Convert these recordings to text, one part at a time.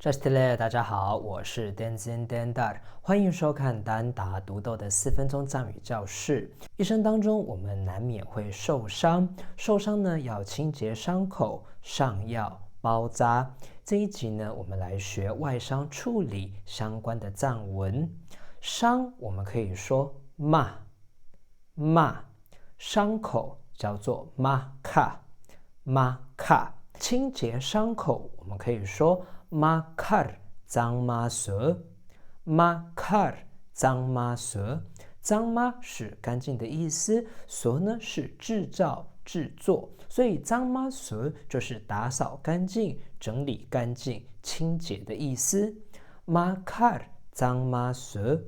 Just 大家好，我是 Denzin Dendar， 欢迎收看单打独斗的4分钟藏语教室。一生当中，我们难免会受伤，受伤呢要清洁伤口、上药、包扎。这一集呢，我们来学外伤处理相关的藏文。伤我们可以说 ma， 伤口叫做 maka， 清洁伤口我们可以说makar zangmasö， zangma 是干净的意思，所呢是制造、制作，所以 zangmasö 就是打扫干净、整理干净、清洁的意思。makar zangmasö，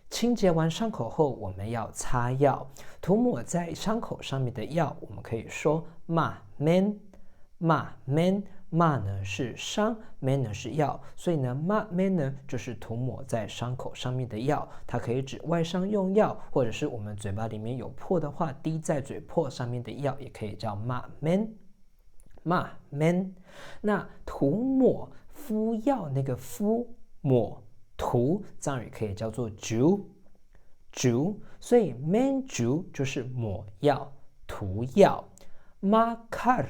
清洁完伤口后，我们要擦药，涂抹在伤口上面的药，我们可以说 ma呢是伤 ，men 呢是药，所以呢 men 呢就是涂抹在伤口上面的药，它可以指外伤用药，或者是我们嘴巴里面有破的话，滴在嘴破上面的药，也可以叫 men。那涂抹敷药那个敷抹涂，藏语可以叫做竹，所以 men 竹就是抹药、涂药。makar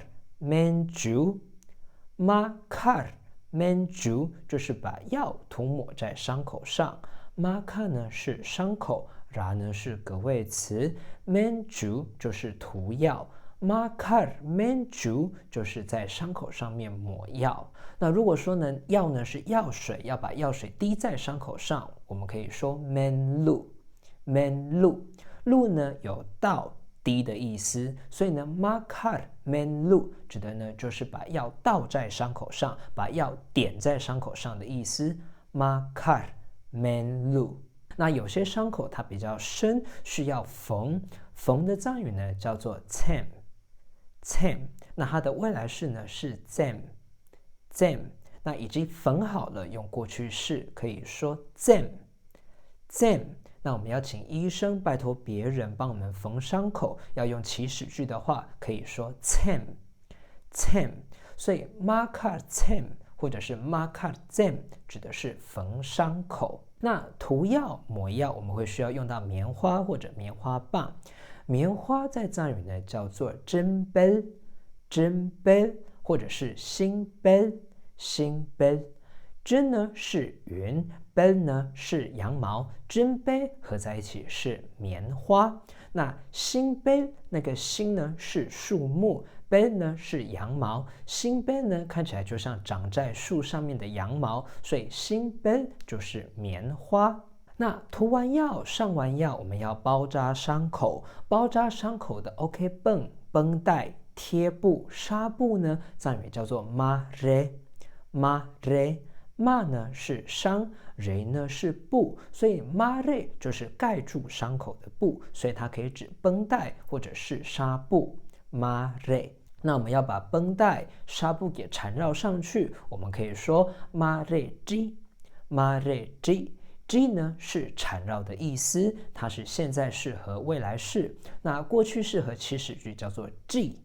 menju 就是把药涂抹在伤口上。maka 呢是伤口，ra 呢是格位词， menju 就是涂药。makar menju 就是在伤口上面抹药。那如果说呢药呢是药水，要把药水滴在伤口上，我们可以说 menlu。lu 呢有倒滴的意思，所以呢 makar menlu 指的呢就是把药倒在伤口上，把药点在伤口上的意思。makar menlu。那有些伤口它比较深，需要缝的藏语呢叫做 cem， 那它的未来式呢是 zem。那已经缝好了，用过去式可以说 zem。那我们要请医生拜托别人帮我们缝伤口，要用祈使句的话，可以说 cem。所以 makar cem 或者是 makar zem 指的是缝伤口。那涂药、抹药，我们会需要用到棉花或者棉花棒。棉花在藏语呢叫做针杯，或者是新杯。针呢是云，杯呢是羊毛，针杯合在一起是棉花。那新杯那个新呢是树木，杯呢是羊毛，新杯呢看起来就像长在树上面的羊毛，所以新杯就是棉花。那涂完药、上完药，我们要包扎伤口。包扎伤口的 OK 绷带、贴布、纱布呢，藏语叫做 mare。ma 呢是伤，re 呢是布，所以 mare 就是盖住伤口的布，所以它可以指绷带或者是纱布。mare。那我们要把绷带、纱布给缠绕上去，我们可以说 mare ji。G 呢是缠绕的意思，它是现在式和未来式。那过去式和祈使句叫做 G，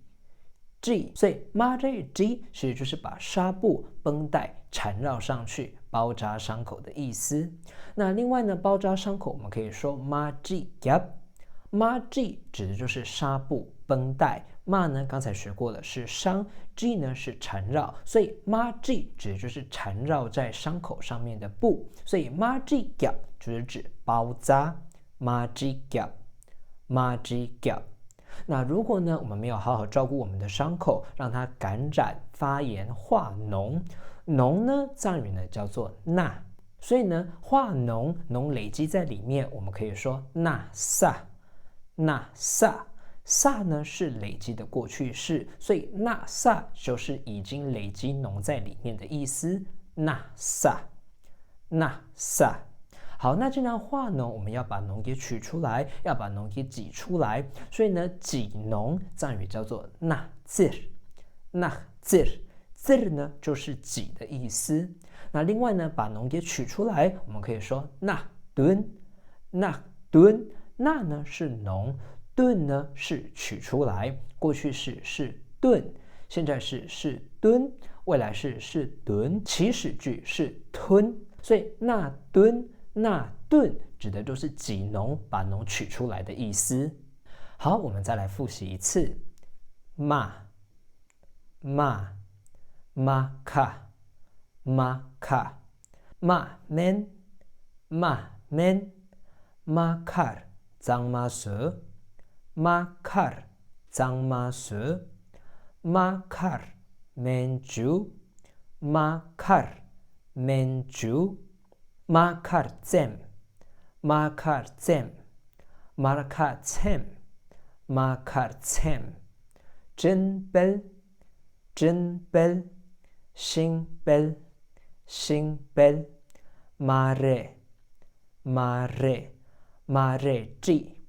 所以 mare G 其实就是把纱布、绷带缠绕上去，包扎伤口的意思。那另外呢，包扎伤口我们可以说 maji gap。maji 指的就是纱布、绷带。ma 呢刚才学过了是伤， g 呢是缠绕，所以 maji 指的就是缠绕在伤口上面的布，所以 maji gap 就是指包扎。maji gap。那如果呢我们没有好好照顾我们的伤口，让它感染、发炎、化脓，脓呢藏语呢叫做钠，所以呢化脓累积在里面，我们可以说钠萨呢是累积的过去式，所以钠萨就是已经累积脓在里面的意思。钠萨。好，那既然化脓，我们要把脓给取出来，要把脓给挤出来，所以呢挤脓藏语叫做钠zir。zir 呢就是挤的意思。那另外呢把脓给取出来，我们可以说钠吨。钠呢是脓，吨呢是取出来，过去式是吨，现在式是蹲，未来式是蹲，祈使句是吞，所以那蹲那顿指的都是挤脓，把脓取出来的意思。好，我们再来复习一次。骂骂马卡马卡骂 men 骂 men makar 장마수 makar 장마수 makar menju makar menju makar 잼 makar 잼 makar 잼 makar 잼 진벨 진벨 싱벨 싱벨 마레 마레 마레지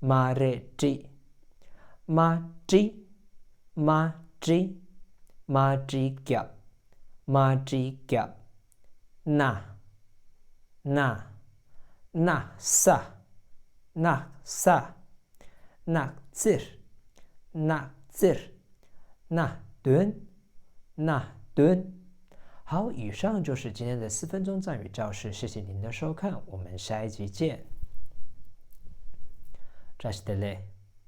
마레지 마지 마지 마지겹 마지겹 나 나사 나사 낙질 낙질 나든 나든好，以上就是今天的4分钟藏语教室，谢谢您的收看，我们下一集见。扎西德勒。